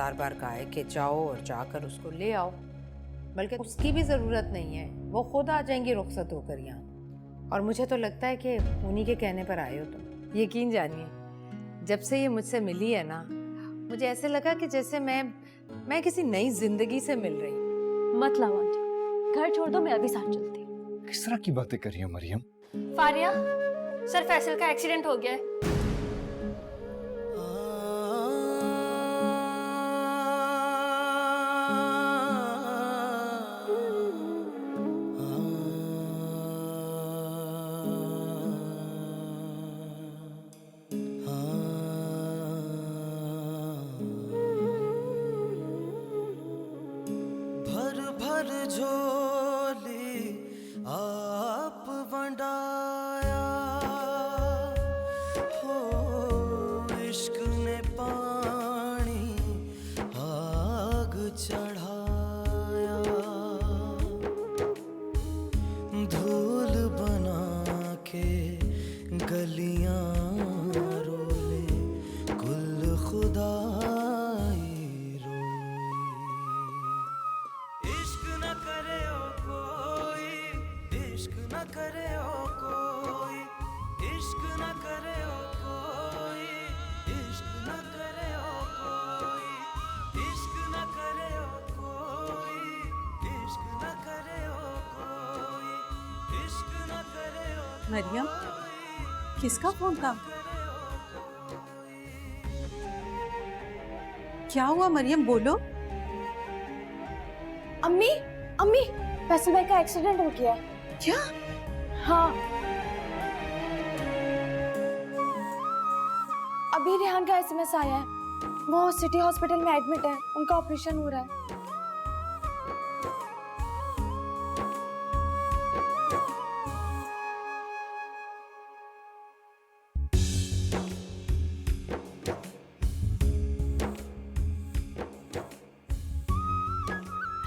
हजार बार कहा है कि जाओ और जाकर उसको ले आओ, बल्कि उसकी भी ज़रूरत नहीं है, वो खुद आ जाएंगी रुखसत होकर यहाँ। और मुझे तो लगता है कि उन्हीं के कहने पर आए हो तुम। यकीन जानिए, जब से ये मुझसे मिली है ना, मुझे ऐसे लगा कि जैसे मैं किसी नई जिंदगी से मिल रही हूँ। मत लाओ आंटी, घर छोड़ दो, मैं अभी साथ चलती हूँ। किस तरह की बातें कर रही हो मरियम? फारिया, सर फैसल का एक्सीडेंट हो गया है। भर भर झोली आप वंडाया हो, इश्क ने पानी आग चढ़ाया, धूल बना के गलियां रोले कुल खुदाई रोई। इश्क न करे ओ कोई, इश्क न करे ओ कोई, इश्क न करे ओ कोई, इश्क न करे ओ कोई, इश्क न करे ओ कोई, इश्क न करे ओ कोई, इश्क न करे ओ। मरियम, किसका फोन था? क्या हुआ मरियम, बोलो। अम्मी, अम्मी, फैसल भाई का एक्सीडेंट हो गया है। क्या? हाँ, अभी रेहान का एसएमएस आया है, वो सिटी हॉस्पिटल में एडमिट है, उनका ऑपरेशन हो रहा है।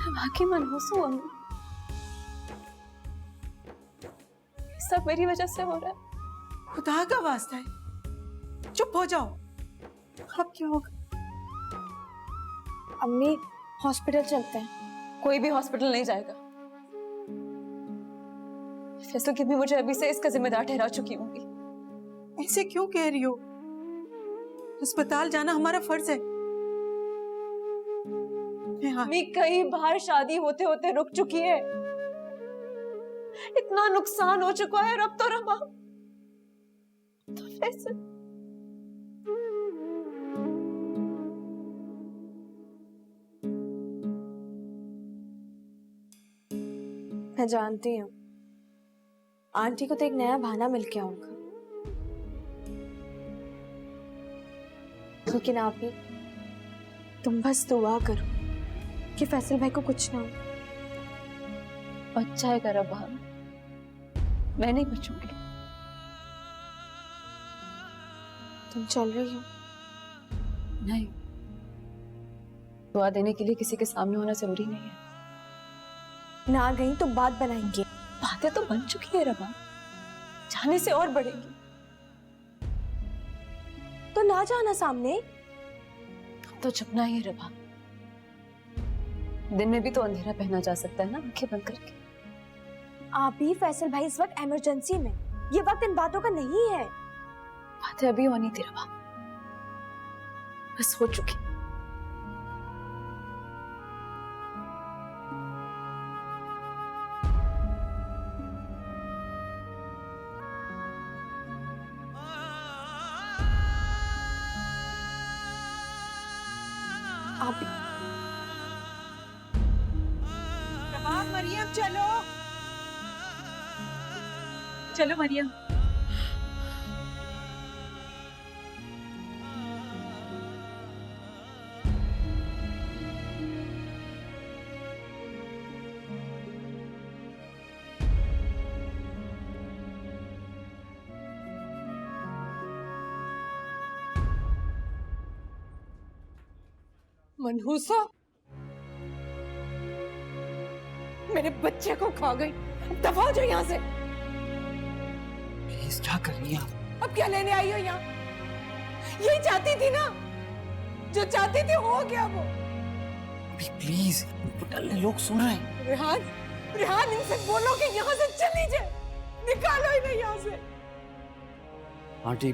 बाकी मनहूस हूँ अम्मी, सब मेरी वजह से हो रहा है। खुदा का वास्ता है, चुप हो जाओ। अब क्या होगा? अम्मी, हॉस्पिटल चलते हैं। कोई भी हॉस्पिटल नहीं जाएगा। फैसल की भी मुझे अभी से इसका जिम्मेदार ठहरा चुकी होंगी। ऐसे क्यों कह रही हो? अस्पताल जाना हमारा फर्ज है। अम्मी, कई बार शादी होते होते रुक चुकी है, इतना नुकसान हो चुका है, और अब तो रबा तो फैसल। मैं जानती हूँ आंटी को तो एक नया बहाना मिल गया होगा, लेकिन आप ही तुम बस दुआ करो कि फैसल भाई को कुछ ना हो। बच जाएगा रब्बा, मैं नहीं बचूंगी। तुम चल रही हो? नहीं, दुआ देने के लिए किसी के सामने होना जरूरी नहीं है। ना गई तो बात बनाएंगे। बातें तो बन चुकी है रब्बा, जाने से और बढ़ेगी। तो ना जाना सामने, तो छुपना ही है रब्बा। दिन में भी तो अंधेरा पहना जा सकता है ना, आंखें बंद करके। आप ही फैसल भाई इस वक्त इमरजेंसी में, ये वक्त इन बातों का नहीं है। बातें अभी होनी थी रब्बा, बस हो चुकी। आप ही मरियम, चलो चलो मरियम। मनहूसा, मेरे बच्चे को खा गई। अब दफा हो जाओ यहाँ से। प्लीज, क्या कर रही हैं आप? अब क्या लेने आई हो यहाँ? यही चाहती थी ना, जो चाहती थी हो गया वो। अभी प्लीज, लोग सुन रहे हैं। रेहान, रेहान इनसे बोलो कि यहाँ से चली जाए, निकालो इन्हें यहाँ से। आंटी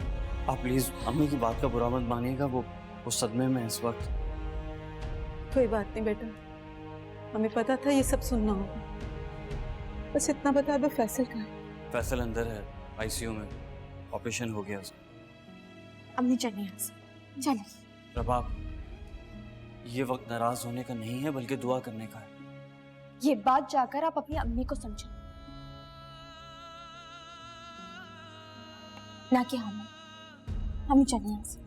आप प्लीज अम्मी की बात का बुरा मत मानिएगा, वो सदमे में इस वक्त। कोई बात नहीं बेटा, हमें पता था ये सब सुनना होगा। बस इतना बता दो फैसल कहाँ है? फैसल अंदर है, आईसीयू में, ऑपरेशन हो गया उसका। अम्मी चलिए यहाँ से, चलिए। प्रभा, ये वक्त नाराज होने का नहीं है बल्कि दुआ करने का है। ये बात जाकर आप अपनी अम्मी को समझो, ना कि हमें। हम चलिए यहाँ से।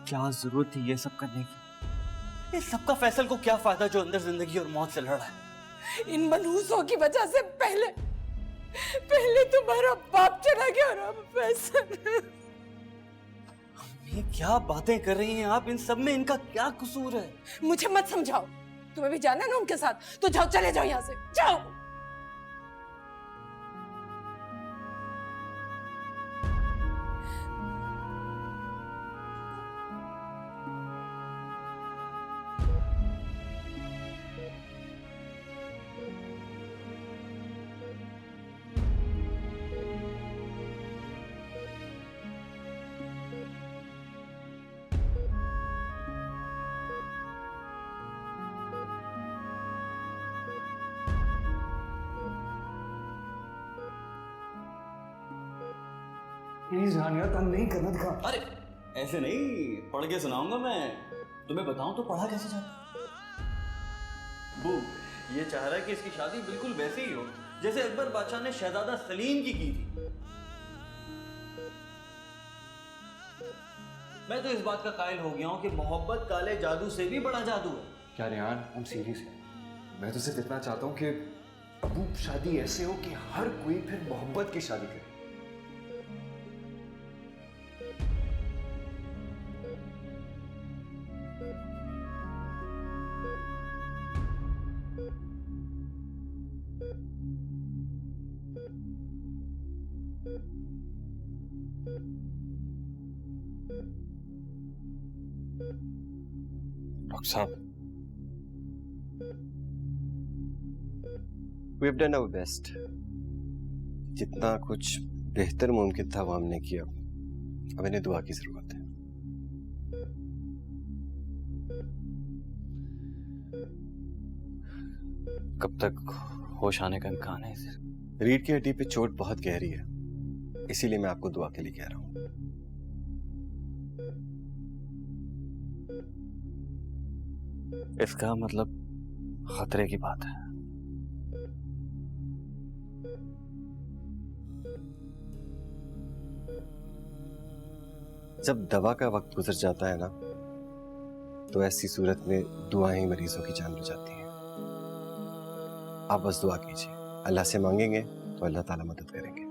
क्या जरूरत थी ये सब करने की? इस सब का फैसल को क्या फायदा जो अंदर जिंदगी और मौत से लड़ा है? इन मनहूसों की वजह से पहले तुम्हारा बाप चला गया और अब फैसल। ये क्या बातें कर रही हैं आप? इन सब में इनका क्या कसूर है? मुझे मत समझाओ, तुम्हें भी जाना ना उनके साथ, तो जाओ, चले जाओ यहाँ से, जाओ। प्लीज हानिया, तंग नहीं करना दिखा। अरे ऐसे नहीं, पढ़ के सुनाऊंगा मैं तुम्हें। बताऊं तो पढ़ा कैसे जाता? बू ये चाह रहा है कि इसकी शादी बिल्कुल वैसे ही हो जैसे अकबर बादशाह ने शहजादा सलीम की थी। मैं तो इस बात का कायल हो गया हूं कि मोहब्बत काले जादू से भी बड़ा जादू है। क्या रेहान, हम सीरियस हैं। मैं तो सिर्फ इतना चाहता हूँ कि अबू शादी ऐसे हो कि हर कोई फिर मोहब्बत की शादी करे। डॉक्टर साहब, We have done our best. जितना कुछ बेहतर मुमकिन था वो हमने किया। अब इन्हें दुआ की जरूरत है। कब तक होश आने का इम्कान है इसे? रीढ़ की हड्डी पे चोट बहुत गहरी है, इसीलिए मैं आपको दुआ के लिए कह रहा हूँ। इसका मतलब खतरे की बात है। जब दवा का वक्त गुजर जाता है ना, तो ऐसी सूरत में दुआएं मरीजों की जान बचाती हैं। आप बस दुआ कीजिए, अल्लाह से मांगेंगे तो अल्लाह ताला मदद करेंगे।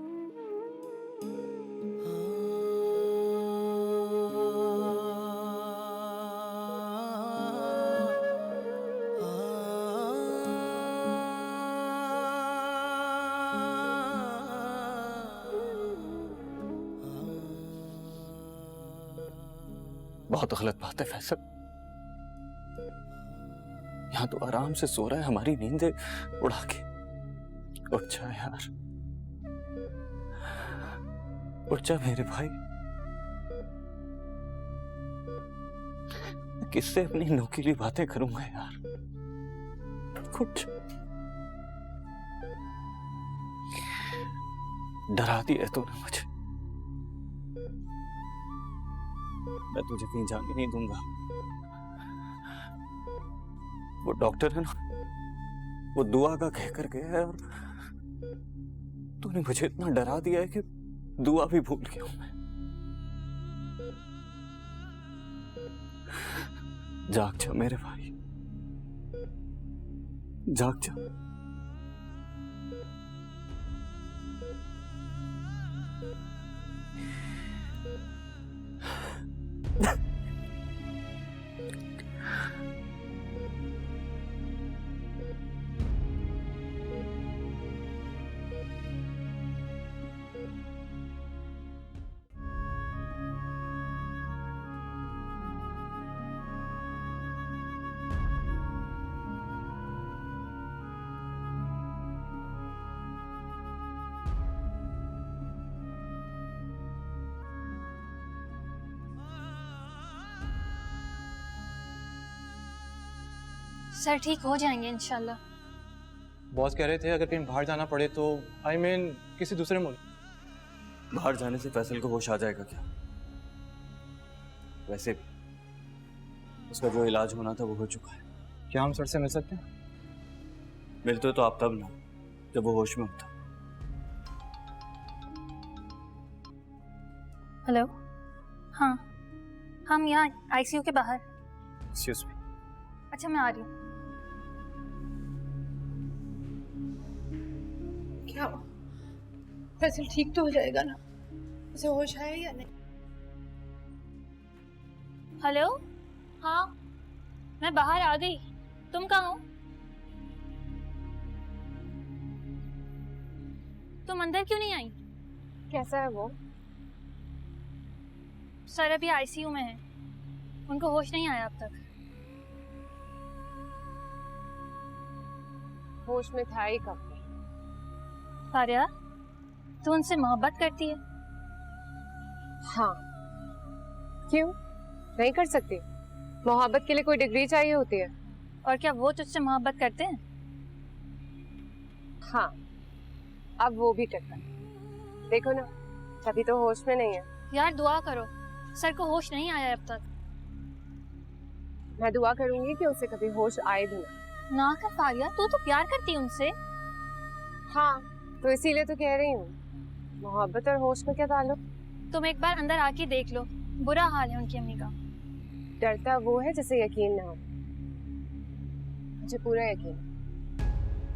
बहुत गलत बात है फैसल। यहाँ तो आराम से सो रहा है, हमारी नींदें उड़ा के। उठ जा यार, उठ जा मेरे भाई। किससे अपनी नोकीली बातें करूंगा यार? उठ जा। डरा दिया तूने मुझे। मैं तुझे कहीं जाने नहीं दूंगा। वो डॉक्टर है ना, वो दुआ का कहकर गया है और तूने मुझे इतना डरा दिया है कि दुआ भी भूल गया हूं मैं। जाग जा मेरे भाई, जाग जा। सर ठीक हो जाएंगे इंशाल्लाह। बॉस कह रहे थे अगर कहीं बाहर जाना पड़े तो किसी दूसरे मुल्क। बाहर जाने से फैसल को होश आ जाएगा क्या? वैसे उसका जो इलाज होना था वो हो चुका है। क्या हम सर से मिल सकते हैं? मिलते तो आप तब ना जब वो होश में होता। हेलो, हाँ हम यहाँ आईसीयू के बाहर। Excuse me. अच्छा मैं आ रही हूँ। क्या फैसल ठीक तो हो जाएगा ना? उसे होश आया या नहीं? हेलो, हाँ मैं बाहर आ गई, तुम कहाँ हो? तुम अंदर क्यों नहीं आई? कैसा है वो? सर अभी आईसीयू में है, उनको होश नहीं आया अब तक। होश में था ही कब? फारिया, तू उनसे मोहब्बत करती है? हाँ, क्यों नहीं कर सकती? मोहब्बत के लिए कोई डिग्री चाहिए होती है? और क्या वो तुझसे मोहब्बत करते हैं? हाँ, अब वो भी करता है। देखो ना, तभी तो होश में नहीं है। यार दुआ करो, सर को होश नहीं आया अब तक। मैं दुआ करूंगी कि उसे कभी होश आए भी ना कर फारिया, तू तो प्यार करती है उनसे। हाँ, तो इसीलिए तो कह रही हूँ, मोहब्बत और होश में क्या ताल्लुक? तुम एक बार अंदर आके देख लो, बुरा हाल है उनकी अम्मी का। डरता वो है जिसे यकीन ना हो। मुझे पूरा यकीन,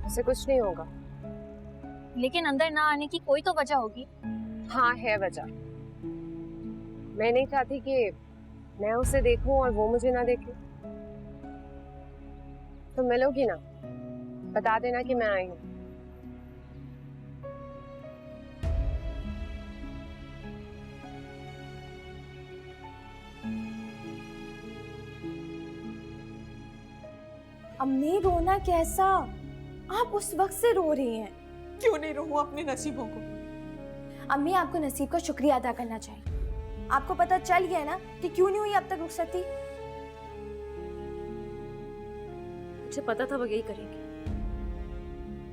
उसे कुछ नहीं होगा। लेकिन अंदर ना आने की कोई तो वजह होगी। हाँ है वजह। मैं नहीं चाहती कि मैं उसे देखूं और वो मुझे ना देखे। तो मिलोगी ना, बता देना कि मैं आई हूँ। अम्मी रोना कैसा? आप उस वक्त से रो रही हैं। क्यों नहीं रहूं अपने नसीबों को? अम्मी आपको नसीब का शुक्रिया अदा करना चाहिए। आपको पता चल गया ना कि क्यों नहीं हुई अब तक रुखसती? मुझे पता था वो यही करेगी।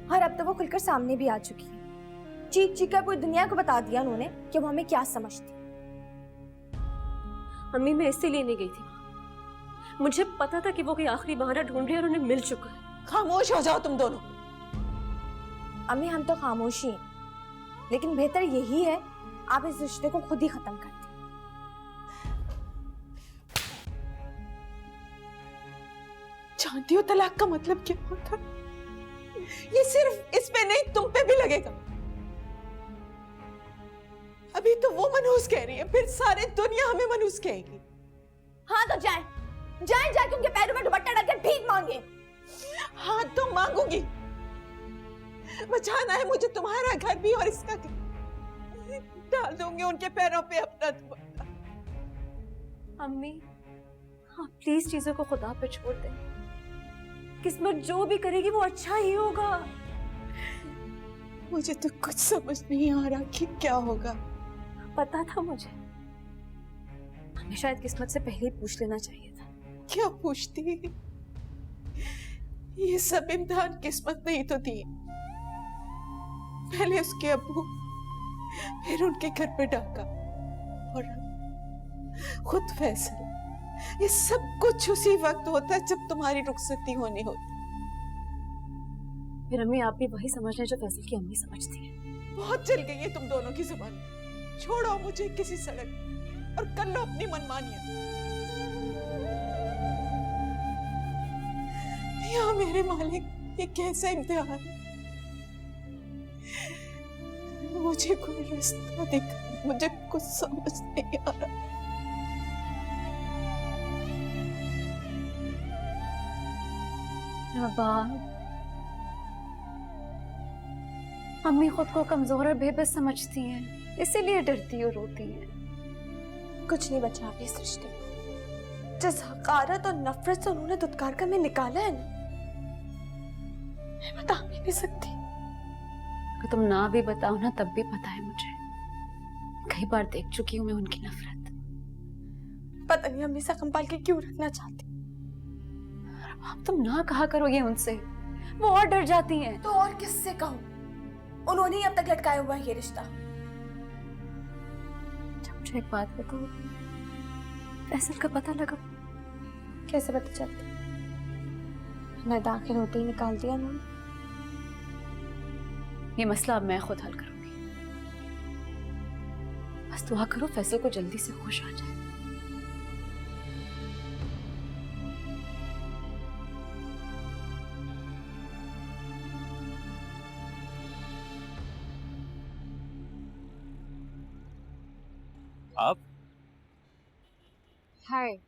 और अब तो वो खुलकर सामने भी आ चुकी है। चीख चीख कर पूरी दुनिया को बता दिया उन्होंने कि वो हमें क्या समझती। अम्मी मैं इसीलिए नहीं गई थी, मुझे पता था कि वो कोई आखिरी बहाना ढूंढ रही है और उन्हें मिल चुका है। खामोश हो जाओ तुम दोनों। अम्मी हम तो खामोशी हैं, लेकिन बेहतर यही है आप इस रिश्ते को खुद ही खत्म कर दें। जानती हो तलाक का मतलब क्या होता? ये सिर्फ इस पे नहीं तुम पे भी लगेगा। अभी तो वो मनहूस कह रही है, फिर सारी दुनिया हमें मनहूस कहेगी। हाँ तो जाएं, जाएं जाके उनके पैरों में दुपट्टा डालकर भीख मांगे। हाँ तो मांगूंगी। बचाना है मुझे तुम्हारा घर भी और इसका घर। डाल दूंगी उनके पैरों पे अपना दुपट्टा। अम्मी हाँ प्लीज चीजों को खुदा पे छोड़ दें। किस्मत जो भी करेगी वो अच्छा ही होगा। मुझे तो कुछ समझ नहीं आ रहा कि क्या होगा। पता था मुझे, हमें शायद किस्मत से पहले ही पूछ लेना चाहिए था। क्या पूछती? ये सब इम्तिहान किस्मत नहीं तो थी। पहले उसके अब्बू, फिर उनके घर पे डाका और अब खुद फैसल। ये सब कुछ उसी वक्त होता है जब तुम्हारी रुखसती होनी होती। फिर अम्मी आप भी वही समझ रहे जो फैसल की अम्मी समझती है। बहुत चल गई है तुम दोनों की जुबान। छोड़ो मुझे किसी सड़क और कर लो अपनी मनमानियां। या मेरे मालिक, ये कैसा इम्तिहान है? मुझे कोई रास्ता दिखा, मुझे कुछ समझ नहीं आ रहा। अम्मी खुद को कमजोर और बेबस समझती हैं, इसीलिए डरती और रोती हैं। कुछ नहीं बचा अभी इस रिश्ते में। जिस हकारत और नफरत से उन्होंने दुत्कार कर मैं निकाला है ना, मैं बता भी नहीं सकती। अगर तुम ना भी बताओ ना तब भी पता है मुझे। कई बार देख चुकी हूँ मैं उनकी नफरत। पता नहीं हमेशा कंपाल के क्यों रखना चाहती। अब तुम ना कहा करोगे उनसे, वो और डर जाती हैं। तो और किससे कहूं? उन्होंने ही अब तक लटकाया हुआ है ये रिश्ता। अच्छा मुझे एक बात बताओ, फैसल का पता लगा? कैसे पता चलता? मैं दाखिल होते ही निकाल दिया उन्होंने। ये मसला अब मैं खुद हल करूंगी। बस दुआ करो फैसल को जल्दी से होश आ जाए। आप हाय।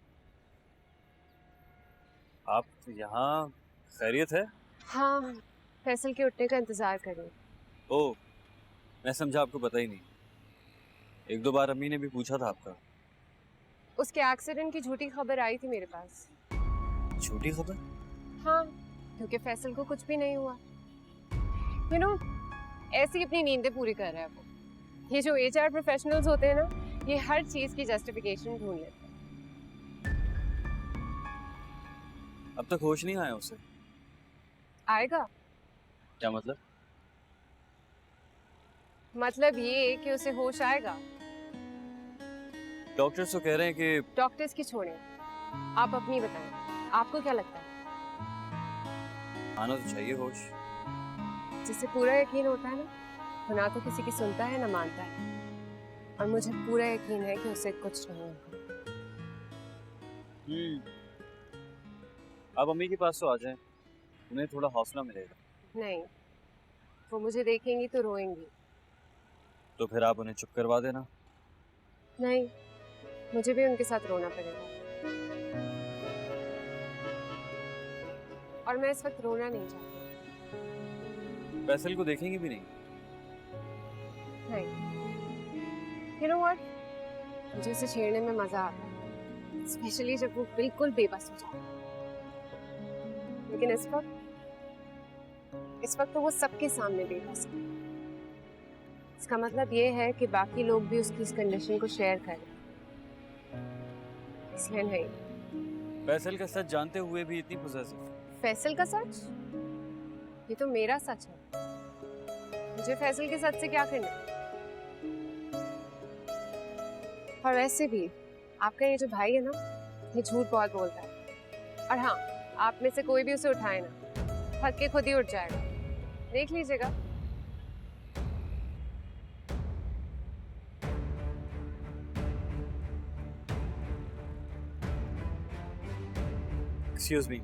आप यहाँ खैरियत है? हाँ, फैसल के उठने का इंतजार कर रही हूँ। ओह, मैं समझा आपको पता ही नहीं। एक दो बार अम्मी ने भी पूछा था आपका। उसके एक्सीडेंट की झूठी खबर आई थी मेरे पास। झूठी खबर? हाँ, क्योंकि फैसल को कुछ भी नहीं हुआ। यू नो, ऐसी ही अपनी नींदें पूरी कर रहा है वो। ये जो HR प्रोफेशनल्स होते हैं ना, ये हर चीज की जस्टिफिकेशन ढूंढ लेते हैं। अब तक होश नहीं आया उसे? आएगा। क्या मतलब? मतलब ये कि उसे होश आएगा। डॉक्टर्स तो कह रहे हैं कि डॉक्टर्स की छोड़ें, आप अपनी बताएं, आपको क्या लगता है? आना तो चाहिए होश। जिससे पूरा यकीन होता है ना, वो ना तो किसी की सुनता है ना मानता है। और मुझे पूरा यकीन है कि उसे कुछ नहीं होगा। आप अम्मी के पास तो आ जाएं, उन्हें थोड़ा हौसला मिलेगा। नहीं, वो मुझे देखेंगी तो रोएंगी। तो फिर आप उन्हें चुप करवा देना। नहीं, मुझे भी उनके साथ रोना पड़ेगा। और मैं इस वक्त रोना नहीं चाहती। फैसल को देखेंगे भी नहीं? नहीं। You know what? मुझे उसे छेड़ने में मजा आता है, स्पेशली जब वो बिल्कुल बेबस हो जाए। लेकिन इस वक्त तो वो सबके सामने बेबस है। इसका मतलब ये है कि बाकी लोग भी उसकी इस कंडीशन को शेयर करें। इसलिए नहीं। फैसल का सच जानते हुए भी इतनी पोजेसिव? फैसल का सच? ये तो मेरा सच है। मुझे फैसल के सच से क्या करना? और वैसे भी आपका ये जो भाई है ना, ये झूठ बहुत बोलता है। और हाँ, आप में से कोई भी उसे उठाए ना, थक के खुद ही उठ जाएगा। देख लीजिएगा। Excuse me.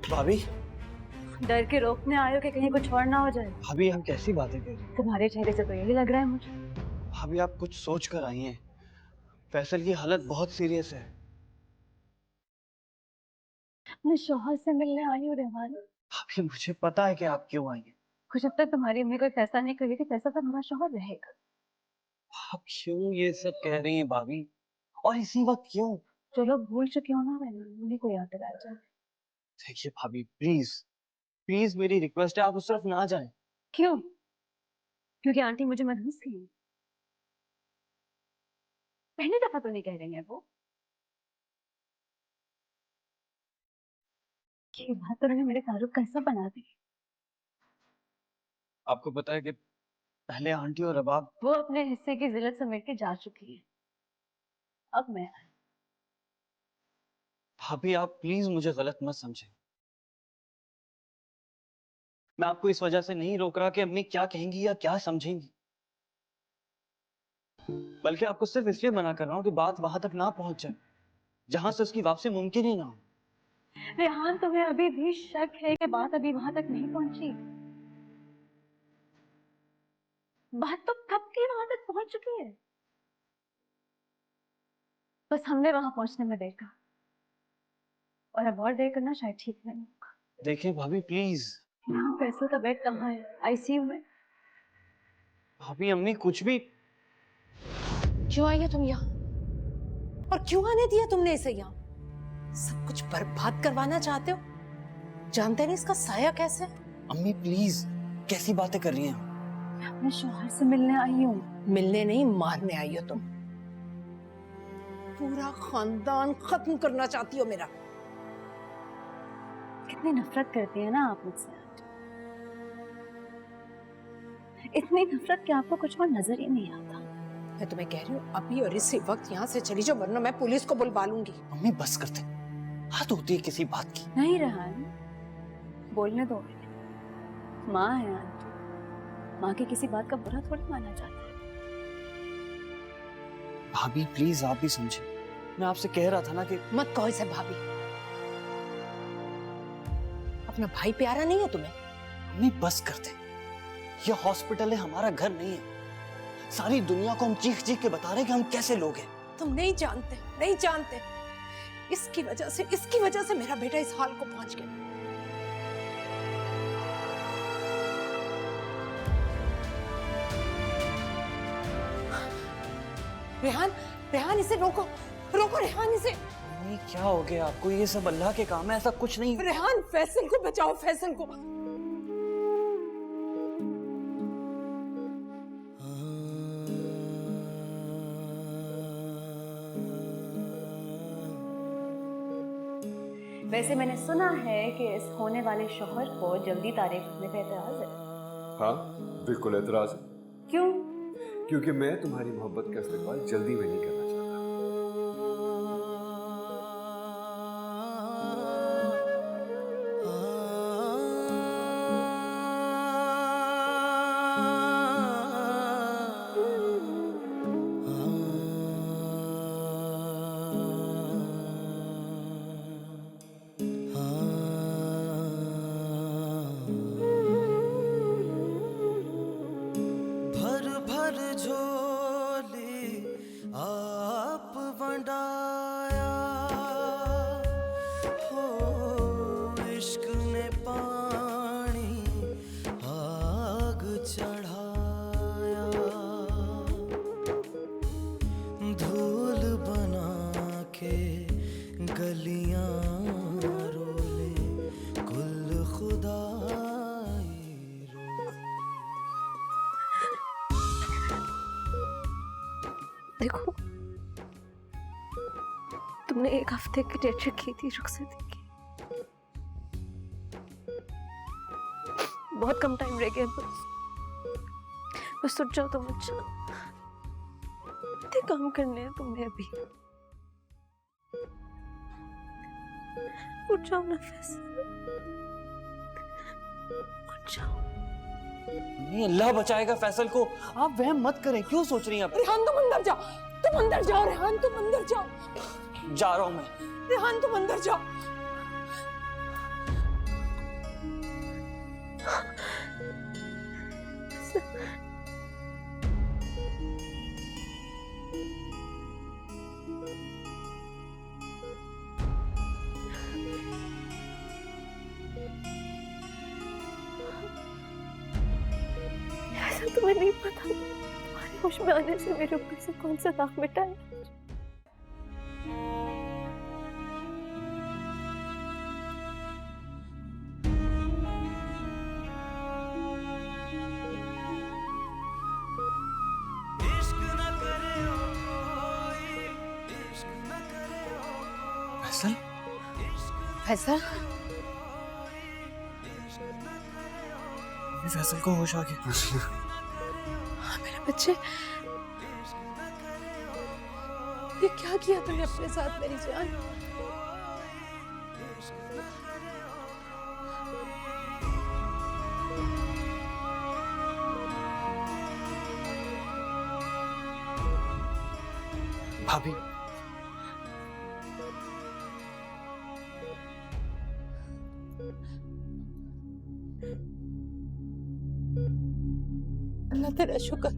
भाभी, डर के रोकने आए हो कि कहीं कुछ और ना हो जाए। भाभी हम कैसी बातें कर रही हैं? तुम्हारे चेहरे से तो यही लग रहा है मुझे। भाभी आप कुछ सोच कर आई हैं। फैसल की हालत बहुत सीरियस है। मैं शौहर से मिलने आई हूँ रहमान। भाभी मुझे पता है कि आप क्यों आई हैं। कुछ जब तक तुम्हारी अम्मी कोई फैसला नहीं करेगी, फैसला तो हमारा शौहर रहेगा। आप क्यों ये सब कह रही हैं भाभी? और इसी वक्त क्यों? जो लोग भूल चुके हो ना रहमान, उन्हीं को याद दिलाया जाए। देखिए भाभी, प्लीज प्लीज मेरी रिक्वेस्ट है, आप उस तरफ ना जाएं। क्यों? क्योंकि आंटी मुझे मनहूस थी। पहली दफा तो नहीं कह रही है वो। ये बात तो मेरे तारुफ का हिस्सा बना दी। आपको पता है कि पहले आंटी और रबाब वो अपने हिस्से की जिल्लत समेट के जा चुकी है। अब मैं। भाभी आप प्लीज मुझे गलत मत समझें। मैं आपको इस वजह से नहीं रोक रहा कि अम्मी क्या कहेंगी या क्या समझेंगी, बल्कि आपको सिर्फ इसलिए मना कर रहा हूँ कि बात वहां तक ना पहुंच जाए जहां से उसकी वापसी मुमकिन ही ना हो। रेहान, तुम्हें अभी भी शक है कि बात अभी वहां तक नहीं पहुंची? बात तो कब की वहां तक पहुंच चुकी है। बस हमने वहां पहुंचने में देर कहा, और अब और देर करना शायद ठीक नहीं होगा। देखिए भाभी प्लीज। यहाँ फैसल का बेड कहाँ है? ICU में। भाभी अम्मी कुछ भी। क्यों आई है तुम यहाँ? और क्यों आने दिया तुमने इसे यहाँ? सब कुछ बर्बाद करवाना चाहते हो? जानते नहीं इसका साया कैसे है? अम्मी प्लीज, कैसी बातें कर रही हैं आप? मैं अपने शौहर से मिलने आई हूँ। मिलने नहीं, मारने आई हो तुम। पूरा खानदान खत्म करना चाहती हो मेरा। कितनी नफरत करती है ना आप मुझसे। इतनी नफरत कि आपको कुछ और नजर ही नहीं आता। मैं तुम्हें कह रही हूँ अभी और इसी वक्त यहाँ से चली जाओ, वरना मैं पुलिस को बुलवा लूंगी। अम्मी बस करते, हाथ होती है किसी बात की। नहीं रेहान, बोलने दो। माँ है आंटी, माँ की किसी बात का बुरा थोड़ी माना जाता है। भाभी प्लीज आप भी समझे, मैं आपसे कह रहा था ना कि मत कहो इसे भाभी। अपना भाई प्यारा नहीं है तुम्हें? अम्मी बस करते, ये हॉस्पिटल है, हमारा घर नहीं है। सारी दुनिया को हम चीख चीख के बता रहे हैं कि हम कैसे लोग हैं। तुम नहीं जानते, नहीं जानते। इसकी वजह से मेरा बेटा इस हाल को पहुंच गया। रेहान, रेहान इसे रोको, रोको रेहान इसे। अम्मी क्या हो गया आपको? ये सब अल्लाह के काम है, ऐसा कुछ नहीं। रेहान फैसल को बचाओ, फैसल को। वैसे मैंने सुना है कि इस होने वाले शौहर को जल्दी तारीख रखने पे एतराज है। हाँ बिल्कुल एतराज है। क्यों? क्योंकि मैं तुम्हारी मोहब्बत का इस्तेमाल जल्दी में नहीं करना चाहता। भर भर झोली आप वंडाया हो, इश्क ने पानी आग चढ़ाया, धूल बना के गलियां रोले कुल खुदाई रोले। देखो, तुमने 1 हफ्ते की डेट रखी थी रुखसती की। बहुत कम टाइम रह गया, बस उठ जाओ तुम। अच्छा इतने काम करने हैं तुम्हें अभी। उठ जाओ ना फैसल, उठ जाओ। नहीं, अल्लाह बचाएगा फैसल को, आप वहम मत करें। क्यों सोच रही हैं आप? रेहान तुम अंदर जाओ, तुम अंदर जाओ। रेहान तुम अंदर जाओ। जा रहा हूं मैं। रेहान तुम अंदर जाओ। ऐसा तुम्हें नहीं पता तुम्हारे होश में आने से मेरे ऊपर से कौन सा दाग मिटा है? इश्क न करे ओ कोई, इश्क न करे ओ कोई, फैसल, फैसल अभी फैसल को होश आ गया। मेरे बच्चे, ये क्या किया तूने अपने साथ मेरी जान? भाभी अल्लाह तेरा शुक्र।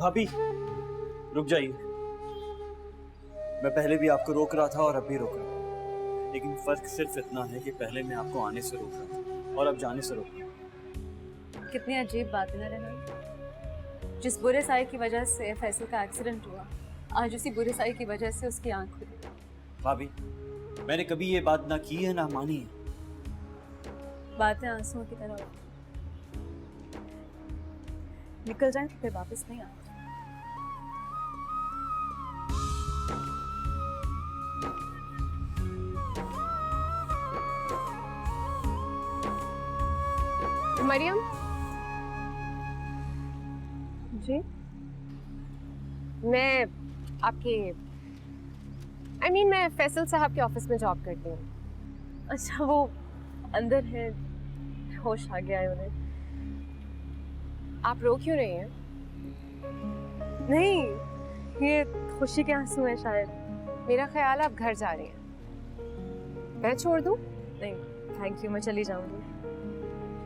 भाभी रुक जाइए। मैं पहले भी आपको रोक रहा था और अब भी रोक रहा हूँ, लेकिन फर्क सिर्फ इतना है कि पहले मैं आपको आने से रोक रहा था और अब जाने से रोक रहा हूँ। कितनी अजीब बात है ना रेहान। जिस बुरे साए की वजह से फैसल का एक्सीडेंट हुआ, आज उसी बुरे साए की वजह से उसकी आंख खुली। भाभी, मैंने कभी ये बात ना की है ना मानी है। बातें आंसुओं की तरह होती हैं। निकल जाए तो फिर वापस नहीं आते। मरियम जी, मैं आपके मैं फैसल साहब के ऑफिस में जॉब करती हूँ। अच्छा, वो अंदर है, होश आ गया है उन्हें। आप रो क्यों रही हैं? नहीं, ये खुशी के आंसू हैं शायद। मेरा ख्याल आप घर जा रही हैं। मैं छोड़ दूँ? नहीं थैंक यू, मैं चली जाऊंगी।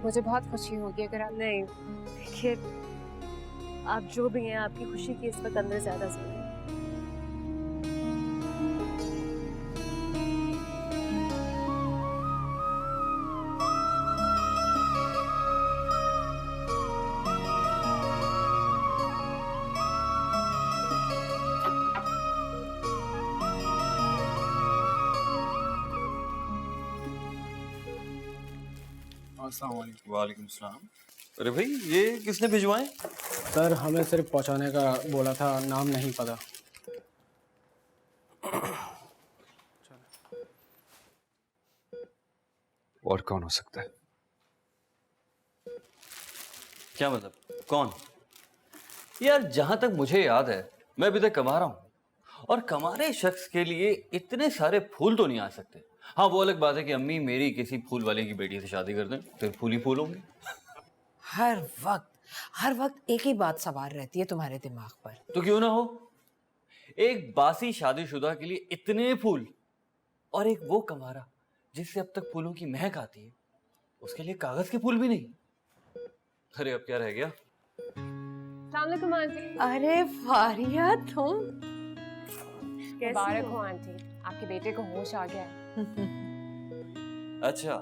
मुझे बहुत खुशी होगी अगर आप। नहीं देखिए, आप जो भी हैं, आपकी खुशी की इस वक्त अंदर ज्यादा जरूरी है। वालेकुम सलाम। अरे भाई, ये किसने भिजवाए? सर हमें सिर्फ पहुंचाने का बोला था, नाम नहीं पता। और कौन हो सकता है? क्या मतलब, कौन? यार, जहां तक मुझे याद है, मैं अभी तक कमा रहा हूं, और कमा रहे शख्स के लिए इतने सारे फूल तो नहीं आ सकते। हाँ, वो अलग बात है कि अम्मी मेरी किसी फूल वाले की बेटी से शादी कर दें, फिर फूल ही फूल होंगे। हर वक्त एक ही बात सवार रहती है तुम्हारे दिमाग पर। तो क्यों ना हो, एक बासी शादीशुदा के लिए इतने फूल, और एक वो कमारा जिससे अब तक फूलों की महक आती है, उसके लिए कागज के फूल भी नहीं। अरे अब क्या रह गया? अस्सलाम वालेकुम आंटी। अरे फारिया, तुम मुबारक हो आंटी, आपके बेटे को होश आ गया है। अच्छा,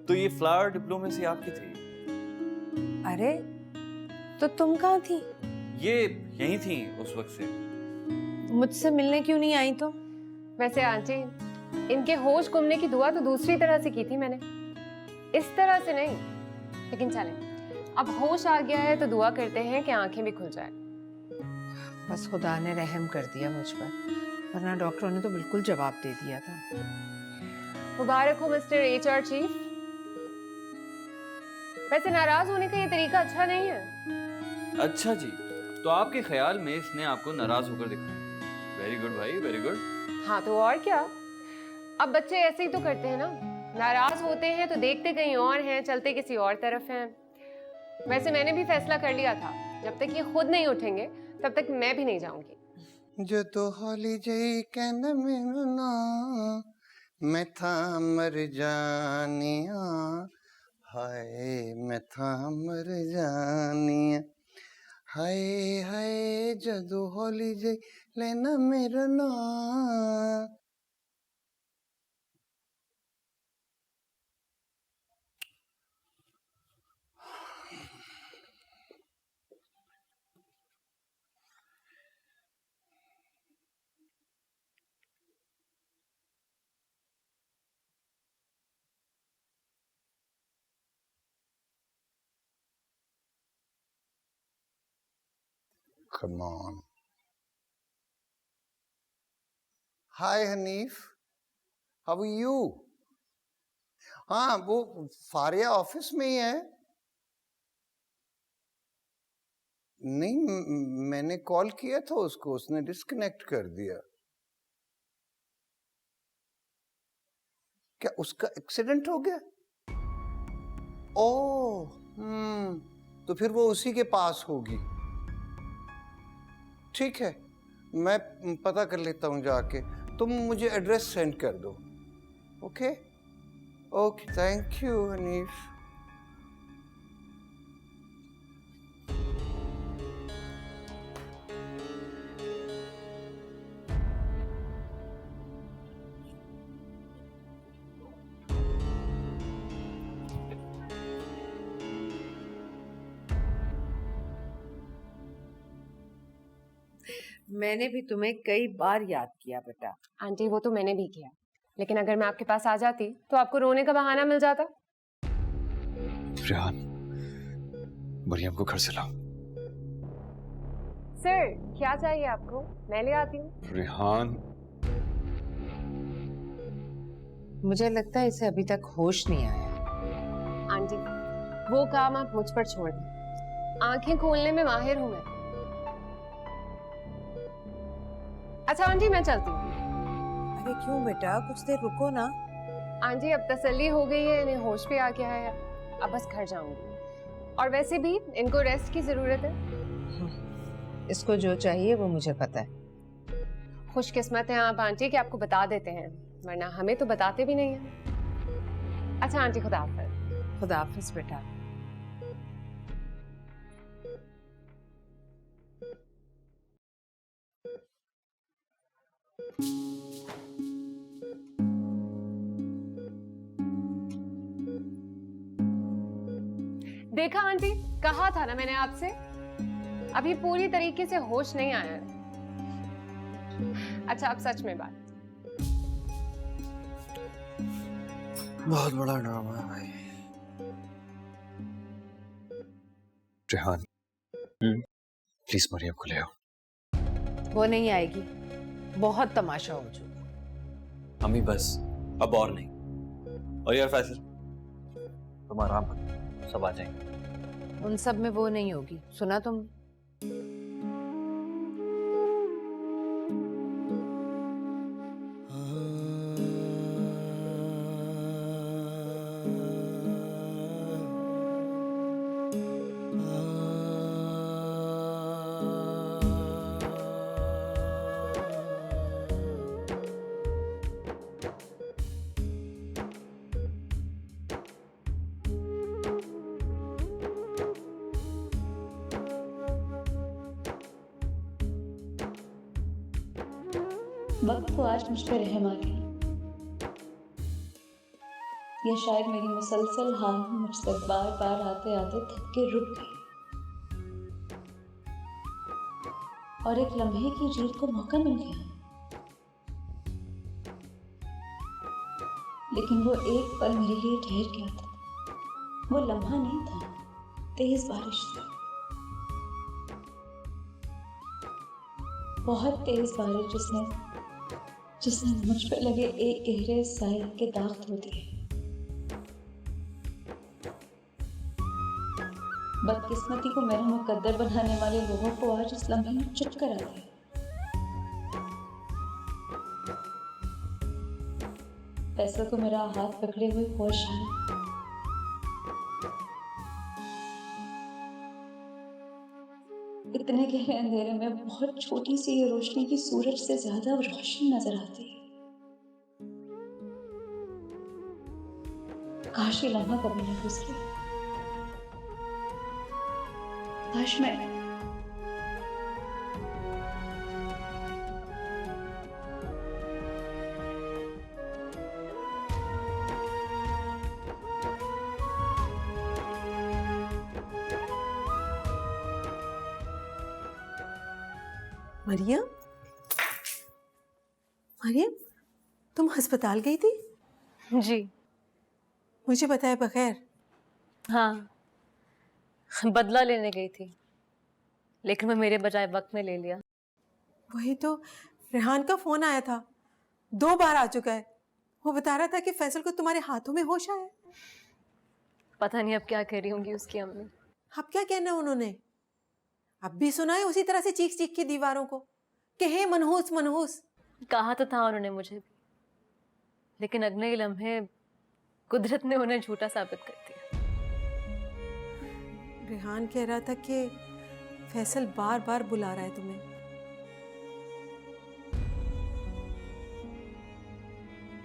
तो ये फ्लावर डिप्लोमेसी आपकी थी? अरे तो तुम कहाँ थी? ये यहीं थी उस वक्त से। मुझसे मिलने क्यों नहीं आई तुम? वैसे आंटी, इनके होश गुमने की दुआ तो दूसरी तरह से की थी मैंने, इस तरह से नहीं। लेकिन चले, अब होश आ गया है तो दुआ करते हैं कि आंखें भी खुल जाए। बस खुदा ने रहम कर दिया मुझ पर, वरना डॉक्टरों ने तो बिल्कुल जवाब दे दिया था। मुबारक हो मिस्टर HR चीफ। वैसे नाराज होने का ये तरीका अच्छा नहीं है। अच्छा जी, तो आपके ख्याल में इसने आपको नाराज होकर दिखाया। वेरी गुड भाई, वेरी गुड। हाँ तो और क्या, अब बच्चे ऐसे ही तो करते हैं ना, नाराज होते हैं तो देखते कहीं और हैं, चलते किसी और तरफ हैं। वैसे मैंने भी फैसला कर लिया था, जब तक ये खुद नहीं उठेंगे तब तक मैं भी नहीं जाऊंगी। जो तो हॉली जई कहना मेनू ना, मैं था मर जानिया, हाय मैं था मर जानिया, हाय हाय जदू हॉली जई लेना मेरा ना। Come on. Hi Hanif, how are you? हाँ, वो फारिया ऑफिस में ही है। नहीं, मैंने कॉल किया था उसको, उसने डिस्कनेक्ट कर दिया। क्या उसका एक्सीडेंट हो गया? ओह, तो फिर वो उसी के पास होगी। ठीक है, मैं पता कर लेता हूँ जाके, तुम मुझे एड्रेस सेंड कर दो। Okay okay, thank you Hanif. मैंने भी तुम्हें कई बार याद किया बेटा। आंटी वो तो मैंने भी किया, लेकिन अगर मैं आपके पास आ जाती तो आपको रोने का बहाना मिल जाता। रेहान, मरियम को घर से लाओ। सर क्या चाहिए आपको, मैं ले आती हूँ। रेहान, मुझे लगता है इसे अभी तक होश नहीं आया। आंटी वो काम आप मुझ पर छोड़ दें, आंखें खोलने में माहिर हूं मैं। अच्छा आंटी मैं चलती हूँ। अरे क्यों बेटा, कुछ देर रुको ना। आंटी अब तसल्ली हो गई है, इन्हें होश भी आ गया है, अब बस घर जाऊंगी। और वैसे भी इनको रेस्ट की जरूरत है। इसको जो चाहिए वो मुझे पता है। खुशकिस्मत हैं आप आंटी कि आपको बता देते हैं, वरना हमें तो बताते भी नहीं हैं। अच्छा आंटी खुदा हाफिज़। खुदा हाफिज़ बेटा। देखा आंटी, कहा था ना मैंने आपसे, अभी पूरी तरीके से होश नहीं आया है। अच्छा अब सच में बात। बहुत बड़ा ड्रामा है भाई। रेहान, प्लीज मरियम को ले आओ। वो नहीं आएगी, बहुत तमाशा हो चुका। अम्मी बस, अब और नहीं। और यार फैसल, तुम आराम करो, सब आ जाएंगे। उन सब में वो नहीं होगी, सुना तुम? वक्त को आज मुझ पर रहम आ गया, या शायद मेरी मुसलसल हाल मुझसे बार बार आते आते थक के रुक गई और एक लम्हे की जीत को मौका मिल गया। लेकिन वो एक पल मेरे लिए ठहर गया था। वो लम्हा नहीं था, तेज बारिश थी, बहुत तेज बारिश जिसने मुझ पे लगे एक गहरे साए के दाग धो दिए। बदकिस्मती को मेरा मुकद्दर बनाने वाले लोगों को आज इस लम्हे में चुप करा दिया। फैसल को मेरा हाथ पकड़े हुए होश आया। इतने गहरे अंधेरे में बहुत छोटी सी ये रोशनी की सूरज से ज्यादा रोशनी नजर आती है। काश ये लम्हा कभी न गुजरे। काश मैं मरियम, मरियम, तुम अस्पताल गई थी? जी मुझे बताए बगैर? हाँ, बदला लेने गई थी, लेकिन मैं मेरे बजाय वक्त में ले लिया। वही तो, रेहान का फोन आया था, 2 बार आ चुका है। वो बता रहा था कि फैसल को तुम्हारे हाथों में होश आया। पता नहीं अब क्या कह रही होंगी उसकी अम्मी। अब क्या कहना उन्होंने? अब भी सुनाए उसी तरह से चीख चीख के दीवारों को कि हे मनहूस मनहूस। कहा तो था उन्होंने मुझे भी, लेकिन अगले ही लम्हे कुदरत ने उन्हें झूठा साबित कर दिया। रेहान कह रहा था कि फैसल बार बार बुला रहा है तुम्हें।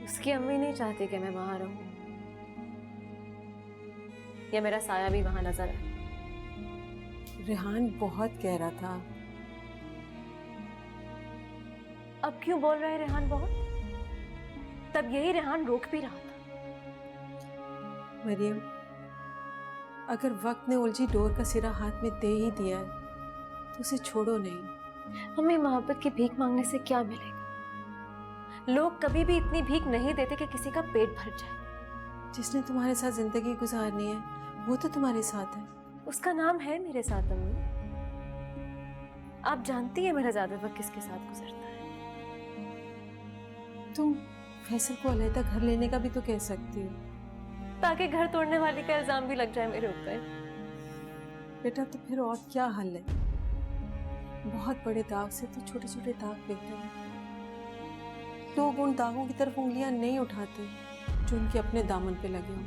उसकी अम्मी नहीं चाहती कि मैं वहां रहूं, या मेरा साया भी वहां नजर आए। रेहान बहुत कह रहा था। अब क्यों बोल रहा है रेहान बहुत? तब यही रेहान रोक भी रहा था। मरियम, अगर वक्त ने उलझी डोर का सिरा हाथ में दे ही दिया है तो उसे छोड़ो नहीं। हमें मोहब्बत की भीख मांगने से क्या मिलेगा? लोग कभी भी इतनी भीख नहीं देते कि किसी का पेट भर जाए। जिसने तुम्हारे साथ जिंदगी गुजारनी है वो तो तुम्हारे साथ है। उसका नाम है मेरे साथ अम्मी। आप जानती हैं मेरा ज्यादा वक्त किसके साथ गुजरता है। तुम फैसल को अलहदा घर लेने का भी तो कह सकती हो, ताकि घर तोड़ने वाले का इल्जाम भी लग जाए मेरे ऊपर। बेटा तो फिर और क्या हल है? बहुत बड़े दाग से तो छोटे छोटे दाग बेहतर हैं। लोग उन दागों की तरफ उंगलियां नहीं उठाते जो उनके अपने दामन पे लगे हों।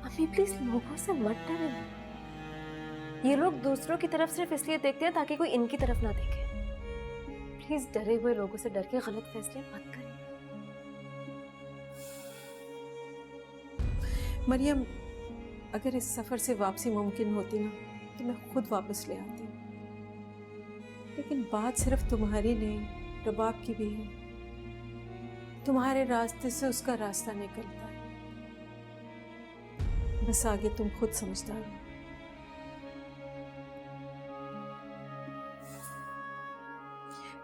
अम्मी प्लीज लोगों से मत डरें। ये लोग दूसरों की तरफ सिर्फ इसलिए देखते हैं ताकि कोई इनकी तरफ ना देखे। प्लीज डरे हुए लोगों से डर के गलत फैसले मत करें। मरियम, अगर इस सफर से वापसी मुमकिन होती ना तो मैं खुद वापस ले आती, लेकिन बात सिर्फ तुम्हारी नहीं रबाब की भी है। तुम्हारे रास्ते से उसका रास्ता निकलता है, बस आगे तुम खुद समझदार हो।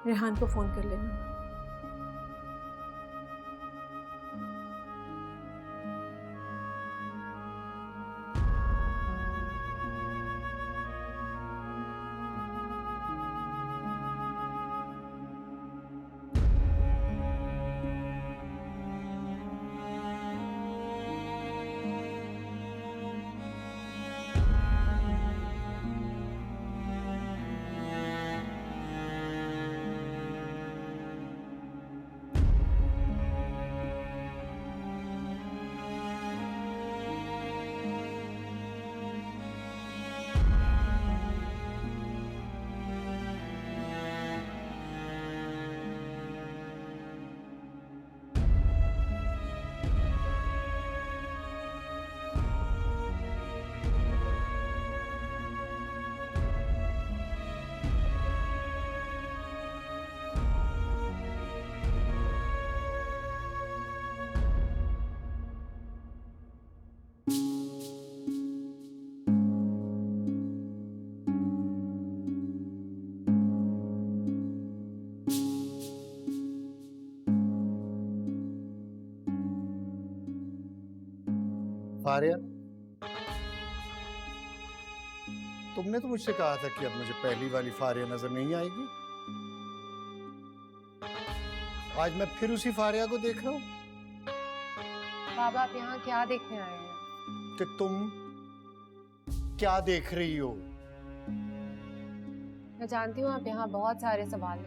रेहान को फोन कर लेना। फारिया, तुमने तो मुझसे कहा था कि अब मुझे पहली वाली फारिया नजर नहीं आएगी। आज मैं फिर उसी फारिया को देख रहा हूं। बाबा आप यहाँ क्या देखने आए हैं? कि तुम क्या देख रही हो? मैं जानती हूँ आप यहाँ बहुत सारे सवाल